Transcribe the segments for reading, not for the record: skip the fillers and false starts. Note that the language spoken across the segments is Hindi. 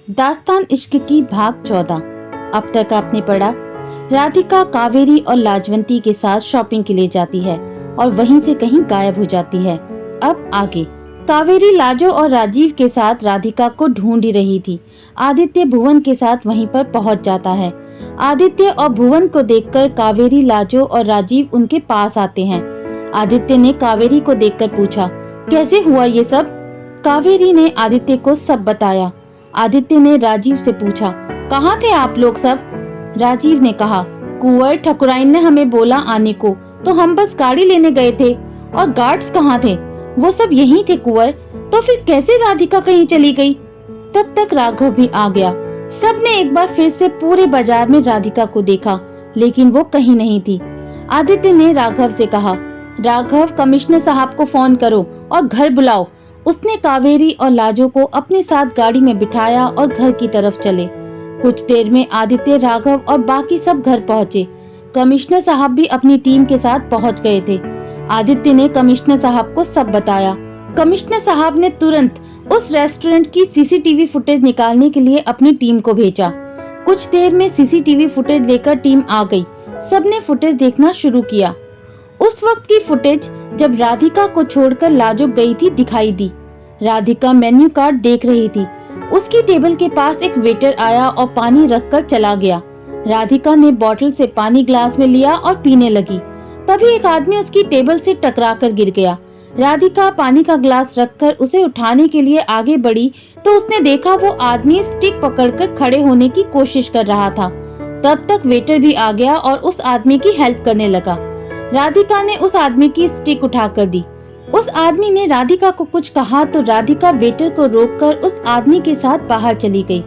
दास्तान इश्क की भाग 14। अब तक आपने पढ़ा, राधिका कावेरी और लाजवंती के साथ शॉपिंग के लिए जाती है और वहीं से कहीं गायब हो जाती है। अब आगे कावेरी लाजो और राजीव के साथ राधिका को ढूंढ ही रही थी। आदित्य भुवन के साथ वहीं पर पहुंच जाता है। आदित्य और भुवन को देखकर कावेरी, लाजो और राजीव उनके पास आते हैं। आदित्य ने कावेरी को देखकर पूछा, कैसे हुआ ये सब? कावेरी ने आदित्य को सब बताया। आदित्य ने राजीव से पूछा, कहाँ थे आप लोग सब? राजीव ने कहा, कुंवर ठकुराइन ने हमें बोला आने को, तो हम बस गाड़ी लेने गए थे। और गार्ड्स कहाँ थे? वो सब यहीं थे कुंवर। तो फिर कैसे राधिका कहीं चली गई? तब तक राघव भी आ गया। सबने एक बार फिर से पूरे बाजार में राधिका को देखा, लेकिन वो कहीं नहीं थी। आदित्य ने राघव से कहा, राघव, कमिश्नर साहब को फोन करो और घर बुलाओ। उसने कावेरी और लाजो को अपने साथ गाड़ी में बिठाया और घर की तरफ चले। कुछ देर में आदित्य, राघव और बाकी सब घर पहुँचे। कमिश्नर साहब भी अपनी टीम के साथ पहुँच गए थे। आदित्य ने कमिश्नर साहब को सब बताया। कमिश्नर साहब ने तुरंत उस रेस्टोरेंट की सीसीटीवी फुटेज निकालने के लिए अपनी टीम को भेजा। कुछ देर में सीसीटीवी फुटेज लेकर टीम आ गई। सबने फुटेज देखना शुरू किया। उस वक्त की फुटेज जब राधिका को छोड़कर लाजो गई थी दिखाई दी। राधिका मेन्यू कार्ड देख रही थी। उसकी टेबल के पास एक वेटर आया और पानी रखकर चला गया। राधिका ने बोतल से पानी ग्लास में लिया और पीने लगी। तभी एक आदमी उसकी टेबल से टकराकर गिर गया। राधिका पानी का ग्लास रखकर उसे उठाने के लिए आगे बढ़ी तो उसने देखा वो आदमी स्टिक पकड़कर खड़े होने की कोशिश कर रहा था। तब तक वेटर भी आ गया और उस आदमी की हेल्प करने लगा। राधिका ने उस आदमी की स्टिक उठाकर दी। उस आदमी ने राधिका को कुछ कहा तो राधिका वेटर को रोककर उस आदमी के साथ बाहर चली गई।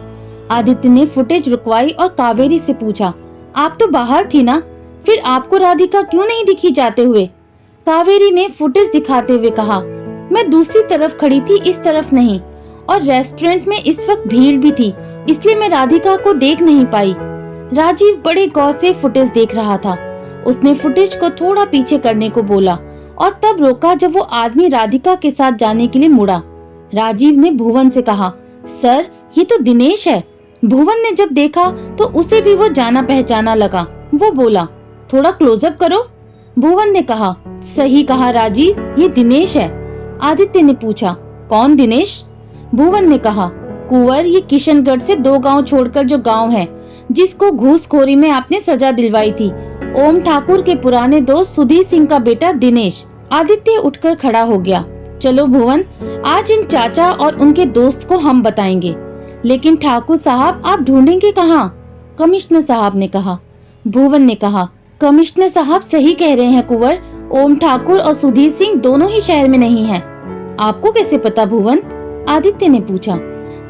आदित्य ने फुटेज रुकवाई और कावेरी से पूछा, आप तो बाहर थी ना, फिर आपको राधिका क्यों नहीं दिखी जाते हुए? कावेरी ने फुटेज दिखाते हुए कहा, मैं दूसरी तरफ खड़ी थी, इस तरफ नहीं, और रेस्टोरेंट में इस वक्त भीड़ भी थी, इसलिए मैं राधिका को देख नहीं पाई। राजीव बड़े गौर से फुटेज देख रहा था। उसने फुटेज को थोड़ा पीछे करने को बोला और तब रोका जब वो आदमी राधिका के साथ जाने के लिए मुड़ा। राजीव ने भुवन से कहा, सर, ये तो दिनेश है। भुवन ने जब देखा तो उसे भी वो जाना पहचाना लगा। वो बोला, थोड़ा क्लोजअप करो। भुवन ने कहा, सही कहा राजीव, ये दिनेश है। आदित्य ने पूछा, कौन दिनेश? भुवन ने कहा, कुंवर, ये किशनगढ़ से 2 गांव छोड़कर जो गांव है जिसको घूसखोरी में आपने सजा दिलवाई थी, ओम ठाकुर के पुराने दोस्त सुधीर सिंह का बेटा दिनेश। आदित्य उठकर खड़ा हो गया। चलो भुवन, आज इन चाचा और उनके दोस्त को हम बताएंगे। लेकिन ठाकुर साहब, आप ढूंढेंगे कहाँ? कमिश्नर साहब ने कहा। भुवन ने कहा, कमिश्नर साहब सही कह रहे हैं कुंवर, ओम ठाकुर और सुधीर सिंह दोनों ही शहर में नहीं हैं। आपको कैसे पता भुवन? आदित्य ने पूछा।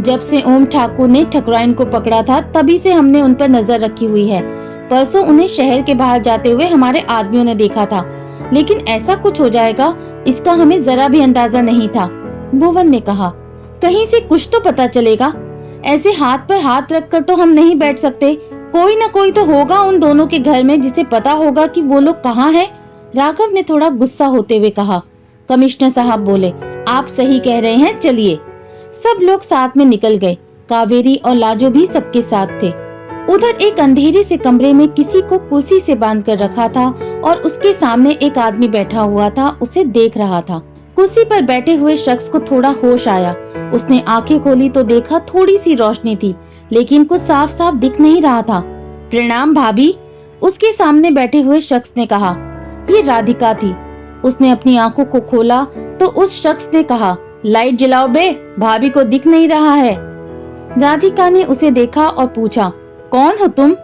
जब से ओम ठाकुर ने ठकुराइन को पकड़ा था तभी से हमने उन पर नजर रखी हुई है। परसों उन्हें शहर के बाहर जाते हुए हमारे आदमियों ने देखा था, लेकिन ऐसा कुछ हो जाएगा इसका हमें जरा भी अंदाजा नहीं था। भुवन ने कहा, कहीं से कुछ तो पता चलेगा। ऐसे हाथ पर हाथ रखकर तो हम नहीं बैठ सकते। कोई न कोई तो होगा उन दोनों के घर में जिसे पता होगा कि वो लोग कहाँ हैं। राघव ने थोड़ा गुस्सा होते हुए कहा। कमिश्नर साहब बोले, आप सही कह रहे हैं, चलिए। सब लोग साथ में निकल गए। कावेरी और लाजो भी सबके साथ थे। उधर एक अंधेरे से कमरे में किसी को कुर्सी से बांध कर रखा था और उसके सामने एक आदमी बैठा हुआ था, उसे देख रहा था। कुर्सी पर बैठे हुए शख्स को थोड़ा होश आया। उसने आंखें खोली तो देखा थोड़ी सी रोशनी थी, लेकिन कुछ साफ साफ दिख नहीं रहा था। प्रणाम भाभी, उसके सामने बैठे हुए शख्स ने कहा। ये राधिका थी। उसने अपनी आंखों को खोला तो उस शख्स ने कहा, लाइट जलाओ बे, भाभी को दिख नहीं रहा है। राधिका ने उसे देखा और पूछा, कौन हो तुम?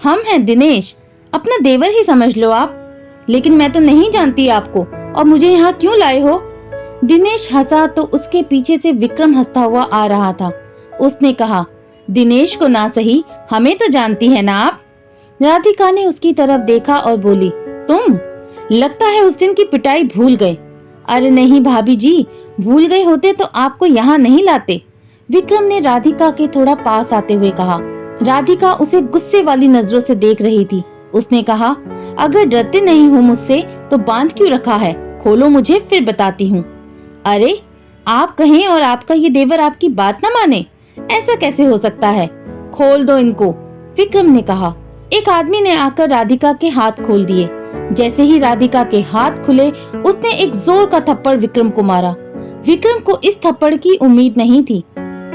हम हैं दिनेश, अपना देवर ही समझ लो आप। लेकिन मैं तो नहीं जानती आपको, और मुझे यहाँ क्यों लाए हो? दिनेश हंसा तो उसके पीछे से विक्रम हंसता हुआ आ रहा था। उसने कहा, दिनेश को ना सही, हमें तो जानती है ना आप। राधिका ने उसकी तरफ देखा और बोली, तुम? लगता है उस दिन की पिटाई भूल गए। अरे नहीं भाभी जी, भूल गए होते तो आपको यहाँ नहीं लाते। विक्रम ने राधिका के थोड़ा पास आते हुए कहा। राधिका उसे गुस्से वाली नजरों से देख रही थी। उसने कहा, अगर डरते नहीं हो मुझसे तो बांध क्यों रखा है? खोलो मुझे, फिर बताती हूँ। अरे आप कहें और आपका ये देवर आपकी बात न माने। ऐसा कैसे हो सकता है? खोल दो इनको, विक्रम ने कहा। एक आदमी ने आकर राधिका के हाथ खोल दिए। जैसे ही राधिका के हाथ खुले, उसने एक जोर का थप्पड़ विक्रम को मारा। विक्रम को इस थप्पड़ की उम्मीद नहीं थी।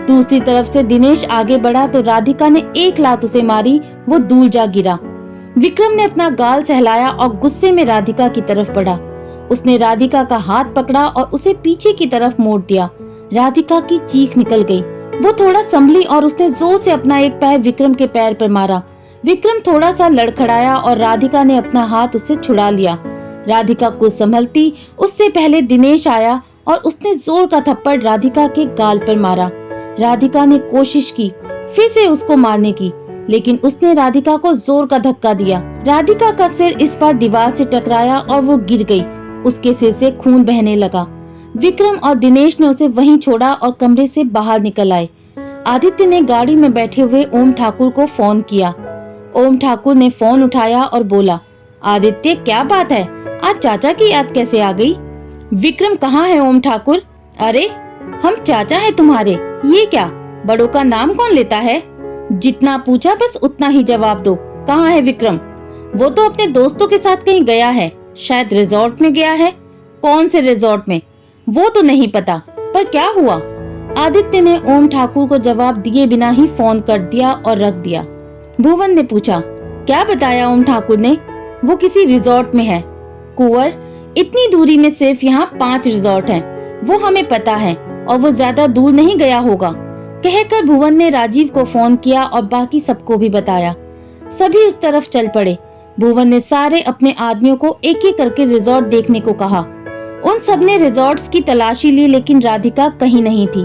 दूसरी तरफ से दिनेश आगे बढ़ा तो राधिका ने एक लात उसे मारी, वो दूर जा गिरा। विक्रम ने अपना गाल सहलाया और गुस्से में राधिका की तरफ बढ़ा। उसने राधिका का हाथ पकड़ा और उसे पीछे की तरफ मोड़ दिया। राधिका की चीख निकल गई। वो थोड़ा संभली और उसने जोर से अपना एक पैर विक्रम के पैर पर मारा। विक्रम थोड़ा सा लड़खड़ाया और राधिका ने अपना हाथ उससे छुड़ा लिया। राधिका को संभलती उससे पहले दिनेश आया और उसने जोर का थप्पड़ राधिका के गाल पर मारा। राधिका ने कोशिश की फिर से उसको मारने की, लेकिन उसने राधिका को जोर का धक्का दिया। राधिका का सिर इस बार दीवार से टकराया और वो गिर गई। उसके सिर से खून बहने लगा। विक्रम और दिनेश ने उसे वहीं छोड़ा और कमरे से बाहर निकल आए। आदित्य ने गाड़ी में बैठे हुए ओम ठाकुर को फोन किया। ओम ठाकुर ने फोन उठाया और बोला, आदित्य क्या बात है, आज चाचा की याद कैसे आ गई? विक्रम कहाँ है ओम ठाकुर? अरे हम चाचा है तुम्हारे, ये क्या, बड़ों का नाम कौन लेता है? जितना पूछा बस उतना ही जवाब दो। कहाँ है विक्रम? वो तो अपने दोस्तों के साथ कहीं गया है, शायद रिजॉर्ट में गया है। कौन से रिजॉर्ट में? वो तो नहीं पता, पर क्या हुआ? आदित्य ने ओम ठाकुर को जवाब दिए बिना ही फोन कर दिया और रख दिया। भुवन ने पूछा, क्या बताया ओम ठाकुर ने? वो किसी रिजॉर्ट में है। कुंवर, इतनी दूरी में सिर्फ यहाँ 5 रिजॉर्ट हैं, वो हमें पता है और वो ज्यादा दूर नहीं गया होगा। कहकर भुवन ने राजीव को फोन किया और बाकी सबको भी बताया। सभी उस तरफ चल पड़े। भुवन ने सारे अपने आदमियों को एक एक करके रिजॉर्ट देखने को कहा। उन सब ने रिजॉर्ट्स की तलाशी ली, लेकिन राधिका कहीं नहीं थी।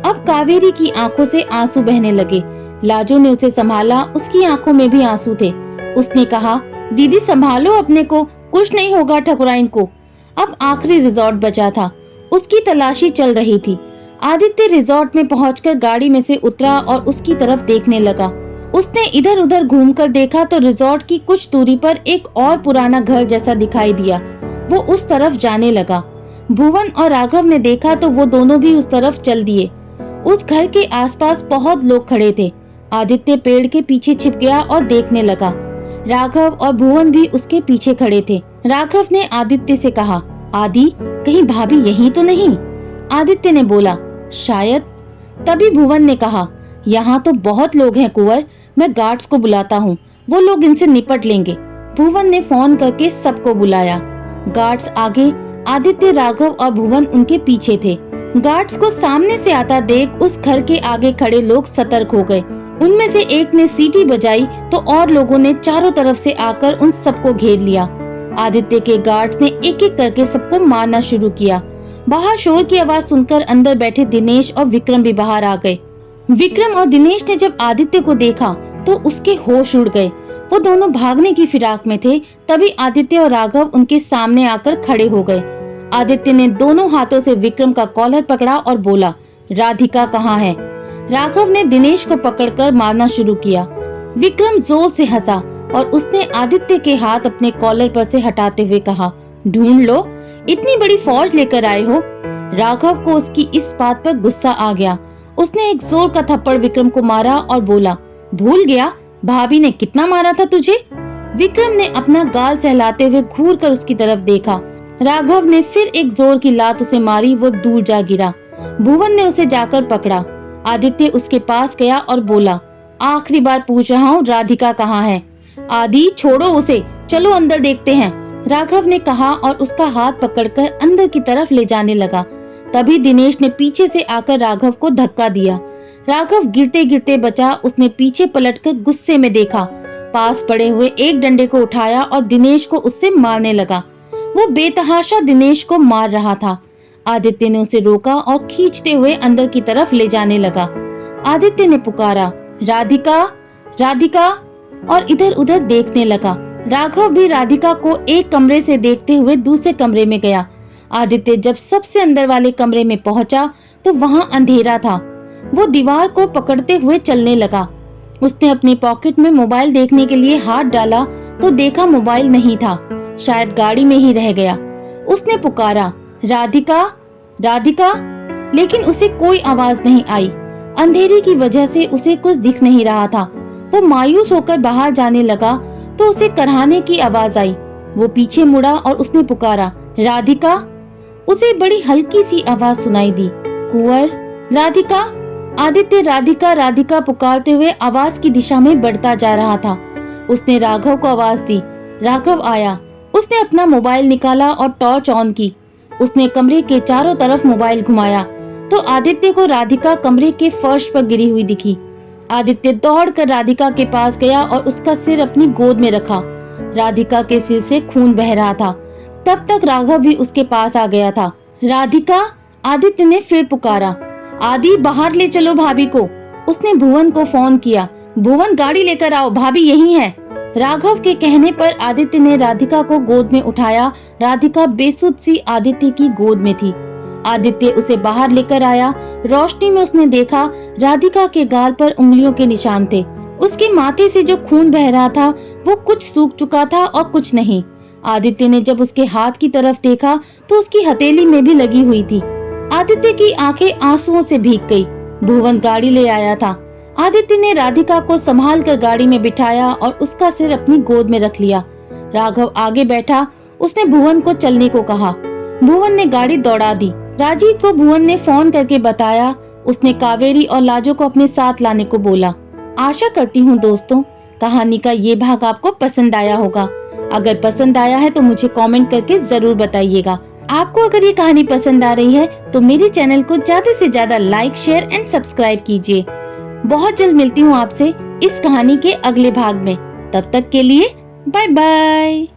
अब कावेरी की आंखों से आंसू बहने लगे। लाजो ने उसे संभाला, उसकी आंखों में भी आंसू थे। उसने कहा, दीदी संभालो अपने को, कुछ नहीं होगा ठकुराइन को। अब आखिरी रिजॉर्ट बचा था, उसकी तलाशी चल रही थी। आदित्य रिजॉर्ट में पहुंचकर गाड़ी में से उतरा और उसकी तरफ देखने लगा। उसने इधर उधर घूमकर देखा तो रिजॉर्ट की कुछ दूरी पर एक और पुराना घर जैसा दिखाई दिया। वो उस तरफ जाने लगा। भुवन और राघव ने देखा तो वो दोनों भी उस तरफ चल दिए। उस घर के आसपास बहुत लोग खड़े थे। आदित्य पेड़ के पीछे छिप गया और देखने लगा। राघव और भुवन भी उसके पीछे खड़े थे। राघव ने आदित्य से कहा, आदि कहीं भाभी यहीं तो नहीं? आदित्य ने बोला, शायद। तभी भुवन ने कहा, यहाँ तो बहुत लोग हैं कुंवर, मैं गार्ड्स को बुलाता हूँ, वो लोग इनसे निपट लेंगे। भुवन ने फोन करके सबको बुलाया। गार्ड्स आगे, आदित्य, राघव और भुवन उनके पीछे थे। गार्ड्स को सामने से आता देख उस घर के आगे खड़े लोग सतर्क हो गए। उनमें से एक ने सीटी बजाई तो और लोगों ने चारों तरफ से आकर उन सबको घेर लिया। आदित्य के गार्ड्स ने एक एक करके सबको मारना शुरू किया। बाहर शोर की आवाज सुनकर अंदर बैठे दिनेश और विक्रम भी बाहर आ गए। विक्रम और दिनेश ने जब आदित्य को देखा तो उसके होश उड़ गए। वो दोनों भागने की फिराक में थे। तभी आदित्य और राघव उनके सामने आकर खड़े हो गए। आदित्य ने दोनों हाथों से विक्रम का कॉलर पकड़ा और बोला, राधिका कहाँ है? राघव ने दिनेश को पकड़कर मारना शुरू किया। विक्रम जोर से हंसा और उसने आदित्य के हाथ अपने कॉलर पर से हटाते हुए कहा, ढूंढ लो, इतनी बड़ी फौज लेकर आए हो। राघव को उसकी इस बात पर गुस्सा आ गया। उसने एक जोर का थप्पड़ विक्रम को मारा और बोला, भूल गया भाभी ने कितना मारा था तुझे? विक्रम ने अपना गाल सहलाते हुए घूर कर उसकी तरफ देखा। राघव ने फिर एक जोर की लात उसे मारी, वो दूर जा गिरा। भुवन ने उसे जाकर पकड़ा। आदित्य उसके पास गया और बोला, आखिरी बार पूछ रहा हूँ, राधिका कहाँ है? आदि छोड़ो उसे, चलो अंदर देखते हैं, राघव ने कहा और उसका हाथ पकड़कर अंदर की तरफ ले जाने लगा। तभी दिनेश ने पीछे से आकर राघव को धक्का दिया। राघव गिरते गिरते बचा। उसने पीछे पलटकर गुस्से में देखा। पास पड़े हुए एक डंडे को उठाया और दिनेश को उससे मारने लगा। वो बेतहाशा दिनेश को मार रहा था। आदित्य ने उसे रोका और खींचते हुए अंदर की तरफ ले जाने लगा। आदित्य ने पुकारा, राधिका, राधिका, और इधर उधर देखने लगा। राघव भी राधिका को एक कमरे से देखते हुए दूसरे कमरे में गया। आदित्य जब सबसे अंदर वाले कमरे में पहुंचा तो वहां अंधेरा था। वो दीवार को पकड़ते हुए चलने लगा। उसने अपनी पॉकेट में मोबाइल देखने के लिए हाथ डाला तो देखा मोबाइल नहीं था, शायद गाड़ी में ही रह गया। उसने पुकारा, राधिका, राधिका, लेकिन उसे कोई आवाज नहीं आई। अंधेरे की वजह से उसे कुछ दिख नहीं रहा था। वो मायूस होकर बाहर जाने लगा तो उसे कराहने की आवाज आई। वो पीछे मुड़ा और उसने पुकारा, राधिका। उसे बड़ी हल्की सी आवाज सुनाई दी, कुंवर, राधिका। आदित्य राधिका राधिका पुकारते हुए आवाज की दिशा में बढ़ता जा रहा था। उसने राघव को आवाज दी। राघव आया। उसने अपना मोबाइल निकाला और टॉर्च ऑन की। उसने कमरे के चारों तरफ मोबाइल घुमाया तो आदित्य को राधिका कमरे के फर्श पर गिरी हुई दिखी। आदित्य दौड़कर राधिका के पास गया और उसका सिर अपनी गोद में रखा। राधिका के सिर से खून बह रहा था। तब तक राघव भी उसके पास आ गया था। राधिका, आदित्य ने फिर पुकारा। आदि, बाहर ले चलो भाभी को। उसने भुवन को फोन किया। भुवन, गाड़ी लेकर आओ, भाभी यहीं है। राघव के कहने पर आदित्य ने राधिका को गोद में उठाया। राधिका बेसुध सी आदित्य की गोद में थी। आदित्य उसे बाहर लेकर आया। रोशनी में उसने देखा राधिका के गाल पर उंगलियों के निशान थे। उसके माथे से जो खून बह रहा था वो कुछ सूख चुका था और कुछ नहीं। आदित्य ने जब उसके हाथ की तरफ देखा तो उसकी हथेली में भी लगी हुई थी। आदित्य की आंखें आंसुओं से भीग गई। भुवन गाड़ी ले आया था। आदित्य ने राधिका को संभाल कर गाड़ी में बिठाया और उसका सिर अपनी गोद में रख लिया। राघव आगे बैठा। उसने भुवन को चलने को कहा। भुवन ने गाड़ी दौड़ा दी। राजीव को भुवन ने फोन करके बताया। उसने कावेरी और लाजो को अपने साथ लाने को बोला। आशा करती हूँ दोस्तों, कहानी का ये भाग आपको पसंद आया होगा। अगर पसंद आया है तो मुझे कमेंट करके जरूर बताइएगा। आपको अगर ये कहानी पसंद आ रही है तो मेरे चैनल को ज्यादा से ज्यादा लाइक, शेयर एंड सब्सक्राइब कीजिए। बहुत जल्द मिलती हूँ आपसे इस कहानी के अगले भाग में। तब तक के लिए बाय बाय।